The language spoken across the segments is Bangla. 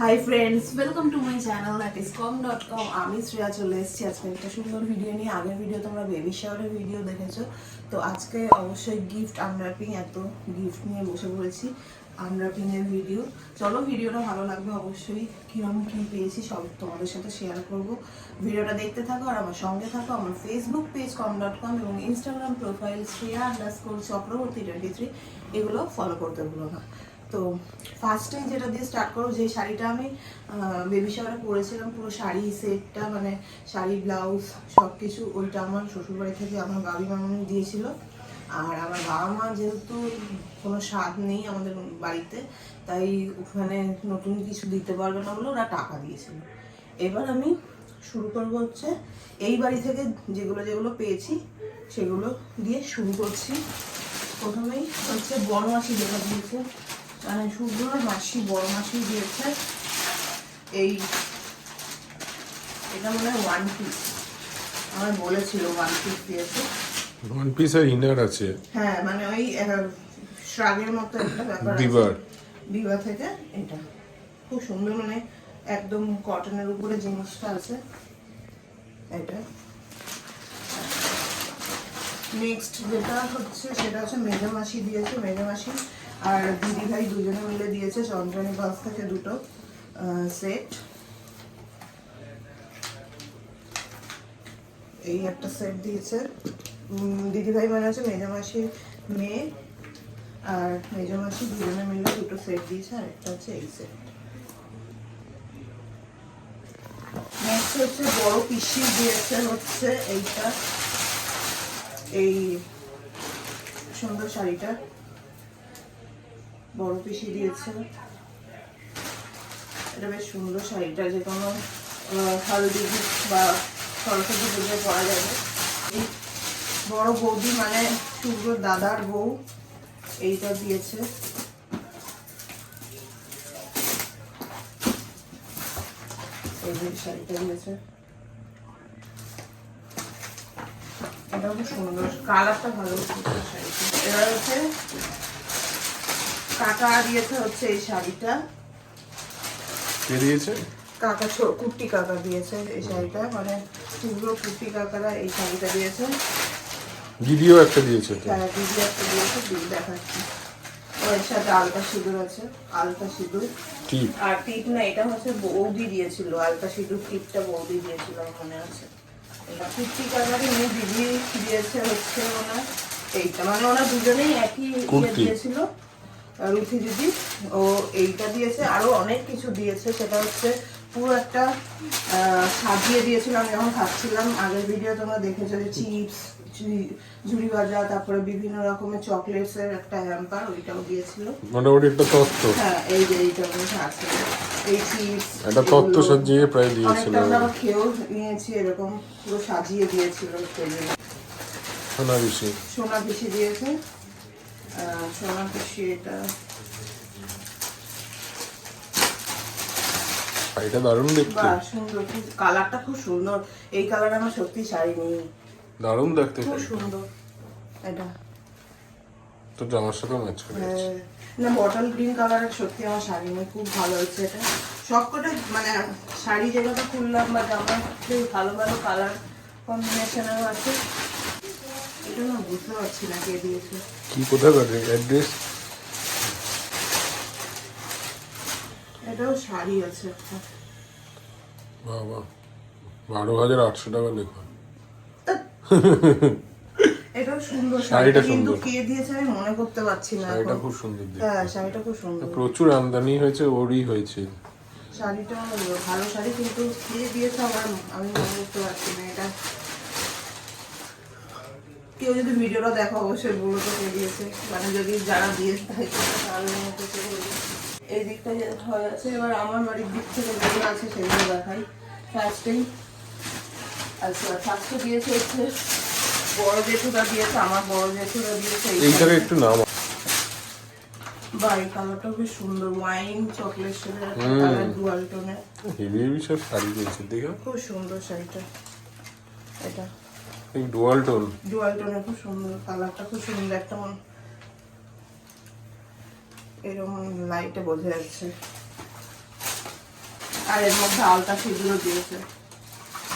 Hi friends, welcome to my channel thatiscom.com। আমি শ্রেয়া চলে এসেছি আজকে একটা সুন্দর ভিডিও নিয়ে। আগের ভিডিও তোমরা বেবি শাওয়ারের ভিডিও দেখেছো, তো আজকে অবশ্যই গিফট আনর্যাপিং, এত গিফট নিয়ে বসে পড়েছি। আনর্যাপিং এর ভিডিও, চলো ভিডিওটা ভালো লাগবে অবশ্যই। কিরকম কি পেয়েছি সব তোমাদের সাথে শেয়ার করব। ভিডিওটা দেখতে থাকো আর আমার সঙ্গে থাকো। আমার ফেসবুক পেজ com.com এবং ইনস্টাগ্রাম প্রোফাইল shreya_চক্রবর্তী23 এগুলো ফলো করতে ভুলো না। তো ফার্স্টে যেটা দিয়ে স্টার্ট করো, যে শাড়িটা আমি বেবি শাওয়ারে পরেছিলাম, পুরো শাড়ি সেটটা, মানে শাড়ি ব্লাউজ সব কিছু, ওইটা আমার শ্বশুরবাড়ি থেকে আমার গাবি মামনি দিয়েছিল। আর আমার বাবা মা যেহেতু কোনো স্বাদ নেই আমাদের বাড়িতে, তাই ওখানে নতুন কিছু দিতে পারবে না বলে ওরা টাকা দিয়েছিল। এবার আমি শুরু করব হচ্ছে এই বাড়ি থেকে যেগুলো যেগুলো পেয়েছি সেগুলো দিয়ে শুরু করছি। প্রথমেই হচ্ছে বড় মাসি যেটা দিয়েছে, মানে শুধুর মাসি, বড় মাসি দিয়েছে এটা মনে হয় ওয়ান পিস, আমার বলেছিল ওয়ান পিস দিয়েছে। ওয়ান পিস আর ইনার আছে, হ্যাঁ মানে ওই শ্রাগের মতো একটা ব্যাপার আছে। বিবা থেকে এটা খুব সুন্দর, মানে একদম কটনের উপরে জিনিসটা আছে এটা। নেক্সট যেটা হচ্ছে সেটা হচ্ছে মেজো মাসি দিয়েছে, মেজো মাসি আর দিদি ভাই দুজনে মিলে দিয়েছে চন্দ্রানী বাস থেকে দুটো সেট। এই একটা সেট দিয়েছে দিদি ভাই, মানে হচ্ছে মেজো মাসির মেয়ে আর মেজো মাসি দুজনে মিলে দুটো সেট দিয়েছে, আর একটা হচ্ছে এই সেট। নেক্সট হচ্ছে বড় পিসি দিয়েছে হচ্ছে এইটা, এই সুন্দর শাড়িটা বড় পিসি দিয়েছে। এটা বেশ সুন্দর শাড়িটা, যে কোনো হলদি বা সরস্বতী পুজোয় পরা যাবে। এই বড় বৌদি মানে সূর্যর দাদার বউ এইটা দিয়েছে। এই যে শাড়িটা দিয়েছে, এটা খুব সুন্দর, কালারটা ভালো শাড়িটা। এবার হচ্ছে কাকা দিয়েছে হচ্ছে এই শাড়িটা। কে দিয়েছে? কাকা, কুর্তি কাকা দিয়েছে এই শাড়িটা, মানে পুরো কুর্তি কাকারা এই শাড়িটা দিয়েছে। দিদিও একটা দিয়েছে তো। হ্যাঁ দিদি একটা দিয়েছে, দিদি দেখাচ্ছি। ওর সাথে আলতা সিঁদুর আছে, আলতা সিঁদুর টিপ আর টিপ না, এটা হচ্ছে বৌদি দিয়েছিল, আলতা সিঁদুর টিপটা বৌদি দিয়েছিল মনে আছে। এটা কুর্তি কাকারই মেয়ে দিদি দিয়েছে হচ্ছে ওনার এইটা, মানে ওরা দুজনেই একই ইয়ে দিয়েছিল। রুথি দিদি ও এইটা দিয়েছে, আরো অনেক কিছু দিয়েছে। সেটা হচ্ছে পুরো একটা সাজিয়ে দিয়েছিল। আমি যখন খাচ্ছিলাম আগের ভিডিও তোমরা দেখেছো, যে চিপস, ঝুড়ি ভাজা, তারপরে বিভিন্ন রকমের চকলেটস এর একটা হ্যাম্পার, ওইটাও দিয়েছিল। মোটামুটি একটা তত্ত্ব। হ্যাঁ এই যে এইটা আছে, এই চিপস একটা তত্ত্ব সাজিয়ে প্রায় দিয়েছিল। অনেকটা আমরা খেয়েও নিয়েছি, এরকম পুরো সাজিয়ে দিয়েছিল। সোনা পিসি, সোনা পিসি দিয়েছে, সোনা পিসি এটা। শাড়িটা দারুণ দেখতে, বাহ সুন্দর, কালারটা খুব সুন্দর। এই কালার আমার সত্যি শাড়ি নেই, দারুণ দেখতে, খুব সুন্দর। এটা তো জামার সাথে ম্যাচ করে যাচ্ছে। না বটল গ্রিন কালারের সত্যি আমার শাড়ি নেই, খুব ভালো হয়েছে এটা। সবকটা মানে শাড়ি যেগুলো খুললাম বা জামা, ভালো ভালো কালার কম্বিনেশনেও আছে। এটা না বুঝতে পারছি না কে দিয়েছে, কি কোথায় অ্যাড্রেস? এটাও শাড়ি আছে একটা। বাবা, 12,800 টাকা লেখা। এটাও সুন্দর শাড়িটা, কিন্তু সুন্দর। কে দিয়েছে আমি মনে করতে পারছি না। শাড়িটা খুব সুন্দর দেখতে। হ্যাঁ শাড়িটা খুব সুন্দর, প্রচুর আমদানি হয়েছে, ওরই হয়েছে শাড়িটা ভালো শাড়ি, কিন্তু কে দিয়েছে আমার আমি মনে করতে পারছি না। এটা কেউ যদি ভিডিওটা দেখো অবশ্যই বলো তো কে দিয়েছে, মানে যদি যারা দিয়েছে তাহলে মতো এই দিকটা হয়ে আছে। এবার আমার বাড়ির দিক থেকে যেগুলো আছে সেগুলো দেখাই। ফার্স্টেই আচ্ছা, ফার্স্টে দিয়েছে হচ্ছে বড় জেঠুটা দিয়েছে, আমার বড় জেঠুটা দিয়েছে এইটারে একটু নাম। বা এই কালারটা বেশ সুন্দর, ওয়াইন চকলেট শেডের কালার, ডুয়াল টোনের হেভি হেভি সব শাড়ি দিয়েছে, দেখো খুব সুন্দর শাড়িটা। এটা এই ডুয়াল টোন, ডুয়াল টোনের খুব সুন্দর, কালারটা খুব সুন্দর, একটা এরকম লাইটে বোঝা যাচ্ছে। আর এর মধ্যে আলতা সিঁদুরও দিয়েছে।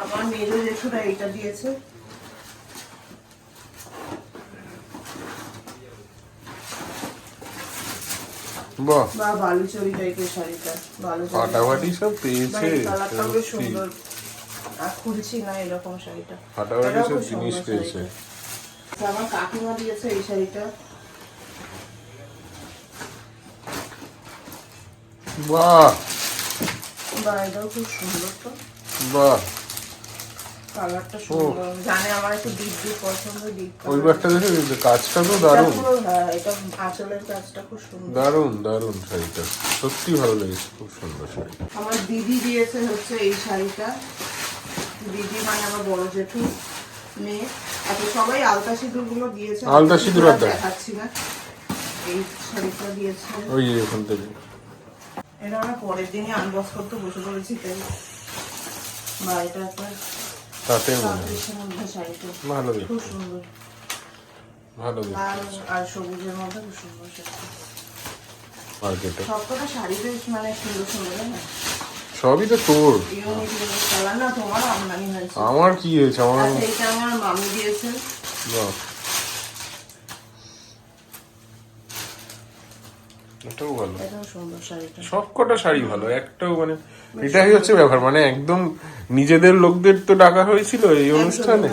আমার মেজো জেঠুরা এইটা দিয়েছে। বাহ, বা বালুচরি টাইপের শাড়িটা, ফাটাফাটি সব পেয়েছে। কালারটা বেশ সুন্দর। আর খুলছি না এরকম শাড়িটা, ফাটাফাটি এটাও সব খুব জিনিস সুন্দর পেয়েছে। শাড়িটা। আমার কাকিমা দিয়েছে এই শাড়িটা। বাহ বা এটাও খুব সুন্দর। তো বাহ, কালারটা সুন্দর, জানে আমার একটু ডিপ ডিপ পছন্দ, ডিপ ওই ব্যাগটা দেখে কাজটা তো দারুণ। হ্যাঁ, এটা আঁচলের কাজটা খুব সুন্দর, দারুণ দারুণ শাড়িটা, সত্যি ভালো লেগেছে, খুব সুন্দর শাড়ি। আমার দিদি দিয়েছে হচ্ছে এই শাড়িটা। দিদি মানে আমার বড় জেঠু মেয়ে। এত সবাই আলতা সিঁদুর গুলো দিয়েছে, আলতা সিঁদুর আর দেখ। দেখাচ্ছি না। এই শাড়িটা দিয়েছে, ওই এখান থেকে এটা আমরা পরের দিনই আনবক্স করতে বসে পড়েছি তাই। বা এটা একটা তাতে মনে হয় কাপড়ের মধ্যে শাড়িটা ভালো দেখতে, খুব সুন্দর, ভালো দেখতে। লাল আর সবুজের মধ্যে খুব সুন্দর শাড়ি। মার্কেটে সবকটা শাড়ি বেশ মানে সুন্দর সুন্দর, তাই না? সবই তো তোর, ইউনিক ইউনিক কালার। না, তোমার আমদানি হয়েছে। আমার কি হয়েছে? আমার আচ্ছা, এইটা আমার মামি দিয়েছে। বাহ, এটাও ভালো। এটাও সুন্দর শাড়িটা। সব কটা শাড়ি ভালো, একটাও মানে এটাই হচ্ছে ব্যাপার, মানে একদম নিজেদের লোকদের তো ডাকা হয়েছিল এই অনুষ্ঠানে,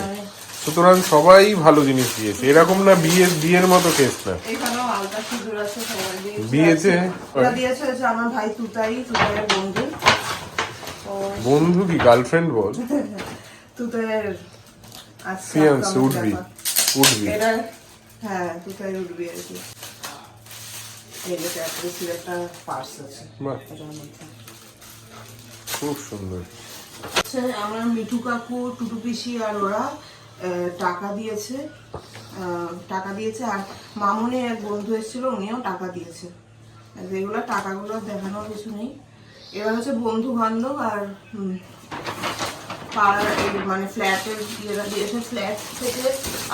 সুতরাং সবাই ভালো জিনিস দিয়েছে। এরকম না বিয়ের মতো কেস না। এখানেও আলতা সিঁদুর আছে, সবাই দিয়েছে। বিয়েতে এটা দিয়েছে হচ্ছে আমার ভাই তুতাইয়ের বন্ধু। তো বন্ধু কি গার্লফ্রেন্ড বল? তুতাইয়ের আচ্ছা ফিয়ান্স উঠবি এটা, হ্যাঁ তুতাই উঠবি আর কি। এই যে অ্যাড্রেসের একটা পার্স আছে বাহ, এটার মধ্যে। খুব সুন্দর। আচ্ছা, আমার মিঠু কাকু, টুটু পিসি আর ওরা টাকা দিয়েছে। আর মামুনি এক বন্ধু এসেছিল, উনিও টাকা দিয়েছে। যেগুলো টাকাগুলো দেখানোর কিছু নেই। এবার হচ্ছে বন্ধু বান্ধব আর পাড়ার মানে ফ্ল্যাটের ইয়েরা দিয়েছে। ফ্ল্যাট থেকে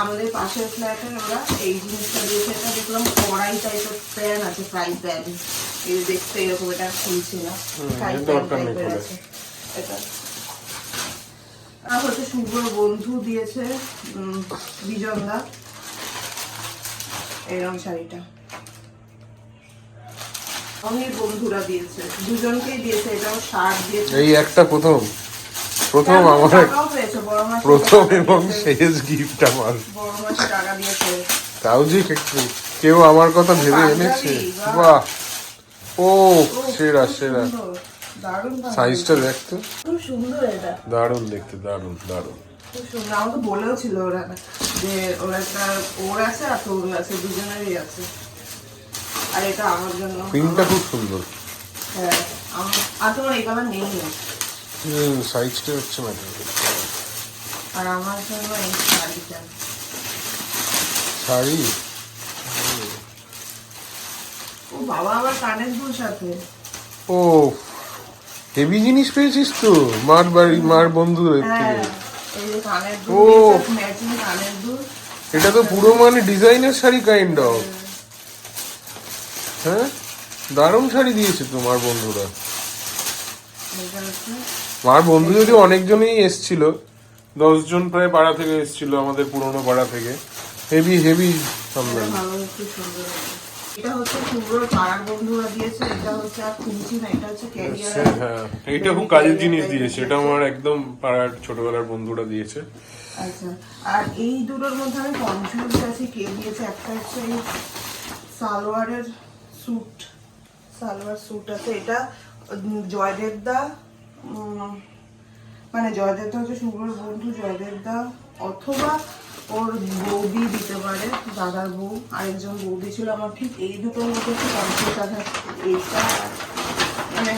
আমাদের পাশের ফ্ল্যাটের ওরা এই জিনিসটা দিয়েছে। এটা দেখলাম কড়াই টাইপের প্যান আছে, ফ্রাই প্যান। এই দেখতে এরকম, এটা খুলছি না, ফ্রাই প্যান টাইপের আছে এটা। আর হচ্ছে শুভ্র বন্ধু দিয়েছে বিজনদা এরকম শাড়িটা। অনেক বন্ধুরা দিয়েছে, দুজনকেই দিয়েছে। এটাও শার্ট দিয়েছে। এই একটা প্রথম আমার টাকাও পেয়েছে, বড় মাসি প্রথম এবং শেষ গিফট আমার। বড় মাসি টাকা দিয়েছে। তাও যে কেউ আমার কথা ভেবে এনেছে। বাহ, ও সেরা সেরা, দারুণ সাইজটা দেখতে খুব সুন্দর। এটা দারুণ দেখতে, দারুণ দারুণ। খুব সুন্দর। আমাকে বলেও ছিল ওরা যে ওরা একটা ওর আছে আর তোর আছে, দুজনেরই আছে। আর এটা আমার জন্য, প্রিন্টটা খুব সুন্দর। হ্যাঁ আর তোমার এই কালার নেই। সাইজটা হচ্ছে না। আর আমার জন্য এই শাড়িটা, শাড়ি। ও বাবা, আবার কানের দুল সাথে। ও হেভি জিনিস পেয়েছিস তো মার বন্ধুদের থেকে। হ্যাঁ, এই যে কানের দুল, ও ম্যাচিং কানের দুল। এটা তো পুরো মানে ডিজাইনার শাড়ি কাইন্ড অফ। হ্যাঁ, দারুণ শাড়ি দিয়েছে তোমার বন্ধুরা। এটা হচ্ছে মার বন্ধু যদি অনেকজনই এসছিল, 10 জন প্রায় পাড়া থেকে এসছিল, আমাদের পুরনো পাড়া থেকে। হেভি হেভি সামনে। ভালো, খুব সুন্দর। এটা হচ্ছে শুভ্রর পাড়ার বন্ধুরা দিয়েছে। এটা হচ্ছে আর খুলছি না, এটা হচ্ছে ক্যারিয়ার। হ্যাঁ, এইটা খুব কাজের জিনিস দিয়েছে। এটা আমার একদম পাড়ার ছোটবেলার বন্ধুরা দিয়েছে। আচ্ছা, আর এই দুটোর মধ্যে আমি কনফিউজ আছি কে দিয়েছে। একটা হচ্ছে এই সালোয়ার স্যুট আছে। এটা জয়দেব দা, মানে জয়দেব দা হচ্ছে শুভ্রর বন্ধু। জয়দেব দা অথবা ওর বৌদি দিতে পারে, দাদার বউ। আরেকজন বৌদি ছিল। আমার ঠিক এই দুটোর মধ্যে একটু কনফিউজ আছে। এইটা মানে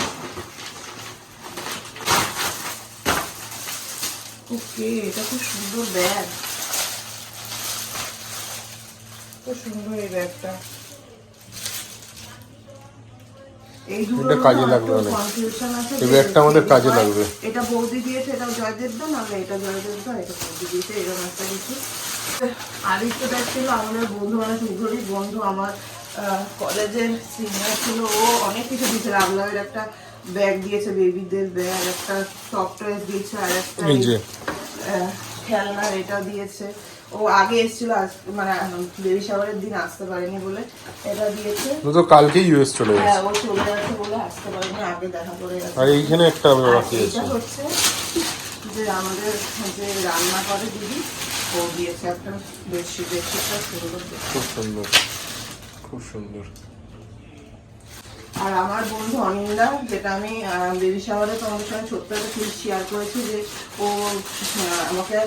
ওকে, এটা খুব সুন্দর ব্যাগ, খুব সুন্দর এই ব্যাগটা। এই দুটো কাজে লাগবে অনেক। কনফিউশন আছে। এই ব্যাগটা আমাদের কাজে লাগবে। এটা বৌদি দিয়েছে, এটা জয়দেব দা, নাহলে এটা জয়দেব দা, এটা বৌদি দিয়েছে, এরকম একটা কিছু। আদিত্য ব্যাগ ছিল আমাদের বন্ধু, মানে শুভ্রই বন্ধু, আমার কলেজের সিনিয়র ছিল। ও অনেক কিছু দিয়েছে। রাবলামের একটা ব্যাগ দিয়েছে, বেবিদের ব্যাগ, একটা সফট টয়েস দিয়েছে, আর একটা এই যে খেলনার এটা দিয়েছে। ও আগে এসেছিল, মানে বেবি শাওয়ারের দিন আসতে পারেনি বলে এটা দিয়েছে। ও তো কালকেই ইউএস চলে হ্যাঁ, গেছে। ও চলে যাচ্ছে বলে আসতে পারেনি, আগে দেখা করে গেছে। আর এইখানে একটা আর বাকি আছে, এটা হচ্ছে যে আমাদের যে রান্না করে দিদি, ও দিয়েছে একটা বেডশিট। বেডশিটটা সুন্দর, খুব সুন্দর, খুব সুন্দর। আর আমার বন্ধু অনিন্দা, যেটা আমি বেবি শাওয়ারে তোমাদের সঙ্গে ছোট্ট একটা ক্লিপ শেয়ার করেছি, যে ও আমাকে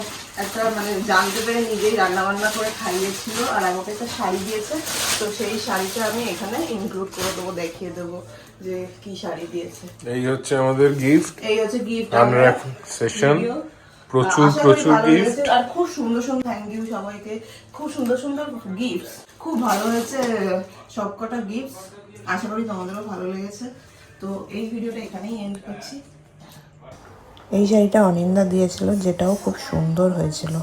একটা মানে জানতে পেরে নিজেই রান্না বান্না করে খাইয়েছিল, আর আমাকে একটা শাড়ি দিয়েছে। তো সেই শাড়িটা আমি এখানে ইনক্লুড করে দেবো, দেখিয়ে দেবো যে কি শাড়ি দিয়েছে। এই হচ্ছে আমাদের গিফট, এই হচ্ছে গিফট আনর্যাপ সেশন। প্রচুর গিফট, আর খুব সুন্দর সুন্দর, থ্যাংক ইউ সবাইকে, খুব সুন্দর সুন্দর গিফট, খুব ভালো হয়েছে সবকটা গিফট। আশা করি তোমাদেরও ভালো লেগেছে। তো এই ভিডিওটা এখানেই এন্ড করছি। এই শাড়িটা অনিন্দা দিয়েছিল, যেটাও খুব সুন্দর হয়েছিল।